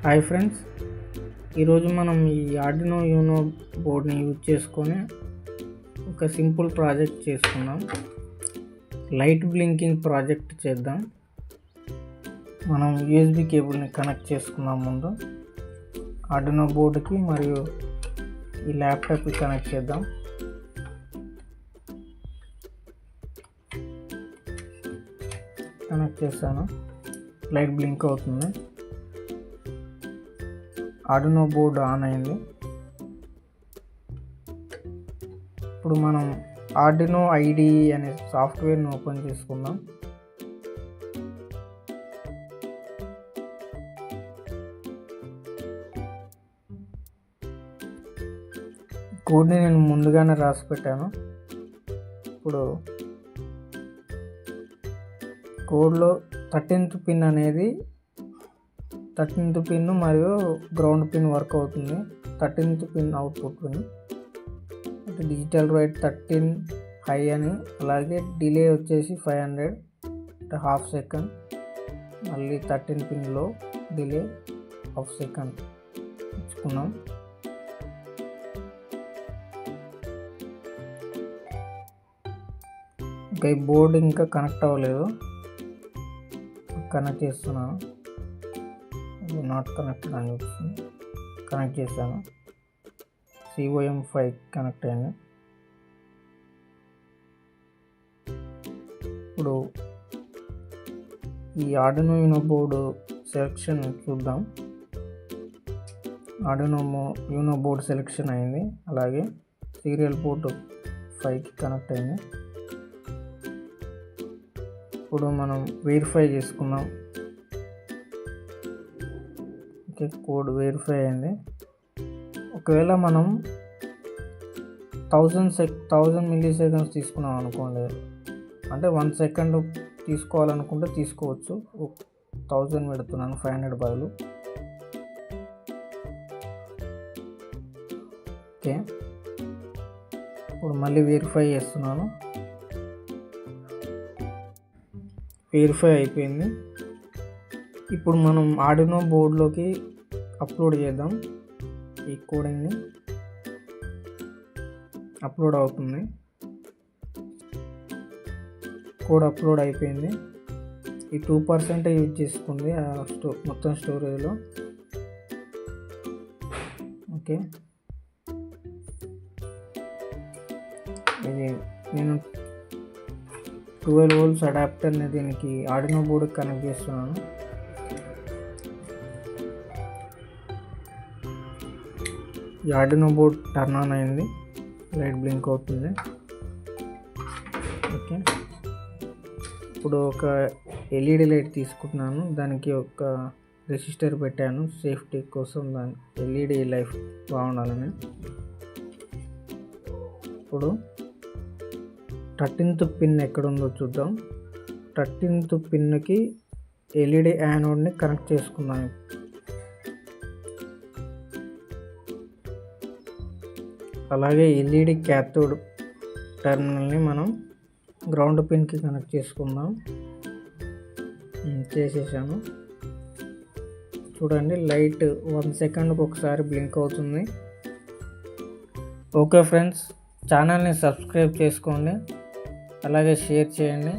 Hi friends, ఈరోజు మనం ఈ ఆర్డినో యూనో బోర్డ్ని యూజ్ చేసుకొని ఒక సింపుల్ ప్రాజెక్ట్ చేసుకుందాం. లైట్ బ్లింకింగ్ ప్రాజెక్ట్ చేద్దాం. మనం యూఎస్బి కేబుల్ని కనెక్ట్ చేసుకుందాం. ముందు ఆర్డినో బోర్డుకి మరియు ఈ ల్యాప్టాప్కి కనెక్ట్ చేద్దాం. కనెక్ట్ చేశాను. లైట్ బ్లింక్ అవుతుంది. ఆర్డినో బోర్డు ఆన్ అయింది. ఇప్పుడు మనం ఆర్డినో ఐడిఈ అనే సాఫ్ట్వేర్ని ఓపెన్ చేసుకుందాం. కోడ్ని నేను ముందుగానే రాసి పెట్టాను. ఇప్పుడు కోడ్లో 13th పిన్ అనేది 13th పిన్ మరియు గ్రౌండ్ పిన్ వర్క్ అవుతుంది. 13th పిన్ అవుట్పుట్ పిన్ అంటే డిజిటల్ రైట్ 13 హై అని, అలాగే డిలే వచ్చేసి 500 అంటే హాఫ్ సెకండ్. మళ్ళీ 13 పిన్లో డిలే హాఫ్ సెకండ్ ఇచ్చుకున్నాం. ఇంకా ఈ బోర్డు ఇంకా కనెక్ట్ అవ్వలేదు. కనెక్ట్ చేస్తున్నాను. నాట్ కనెక్టెడ్ అని చూపిస్తుంది. కనెక్ట్ చేశాను. COM5 కనెక్ట్ అయింది. ఇప్పుడు ఈ ఆర్డినో యూనో బోర్డు సెలెక్షన్ చూద్దాం. ఆర్డినో యూనో బోర్డు సెలెక్షన్ అయింది. అలాగే సీరియల్ పోర్ట్ 5కి కనెక్ట్ అయింది. ఇప్పుడు మనం వెరిఫై చేసుకుందాం. ఓకే, కోడ్ వెరిఫై అయింది. ఒకవేళ మనం 1000 మిల్లీ సెకండ్స్ తీసుకున్నాం అనుకోండి, అంటే 1 సెకండ్ తీసుకోవాలనుకుంటే తీసుకోవచ్చు. 1000 పెడుతున్నాను, 500 బదులు. ఓకే, ఇప్పుడు మళ్ళీ వెరిఫై చేస్తున్నాను. వెరిఫై అయిపోయింది. ఇప్పుడు మనం ఆర్డినో బోర్డులోకి అప్లోడ్ చేద్దాం. ఈ కోడింగ్ని అప్లోడ్ అవుతుంది. కోడ్ అప్లోడ్ అయిపోయింది. ఈ 2% యూజ్ చేసుకుంది మొత్తం స్టోరేజ్లో. ఓకే, ఇది నేను 12 volts అడాప్టర్ని దీనికి ఆర్డినో బోర్డుకి కనెక్ట్ చేస్తున్నాను. ఈ ఆర్డినో బోర్డ్ టర్న్ ఆన్ అయింది. లైట్ బ్లింక్ అవుతుంది. ఓకే, ఇప్పుడు ఒక ఎల్ఈడి లైట్ తీసుకుంటున్నాను. దానికి ఒక రెసిస్టర్ పెట్టాను సేఫ్టీ కోసం, దాని ఎల్ఈడి లైఫ్ బాగుండాలని. ఇప్పుడు 13th పిన్ ఎక్కడుందో చూద్దాం. 13th పిన్కి ఎల్ఈడి యానోడ్ని కనెక్ట్ చేసుకుందాం. అలాగే ఎల్ఈడి క్యాథోడ్ టెర్మినల్ని మనం గ్రౌండ్ పిన్కి కనెక్ట్ చేసుకుందాం. చేసేసాను. చూడండి, లైట్ 1 సెకండ్కి ఒకసారి బ్లింక్ అవుతుంది. ఓకే ఫ్రెండ్స్, ఛానల్ని సబ్స్క్రైబ్ చేసుకోండి, అలాగే షేర్ చేయండి.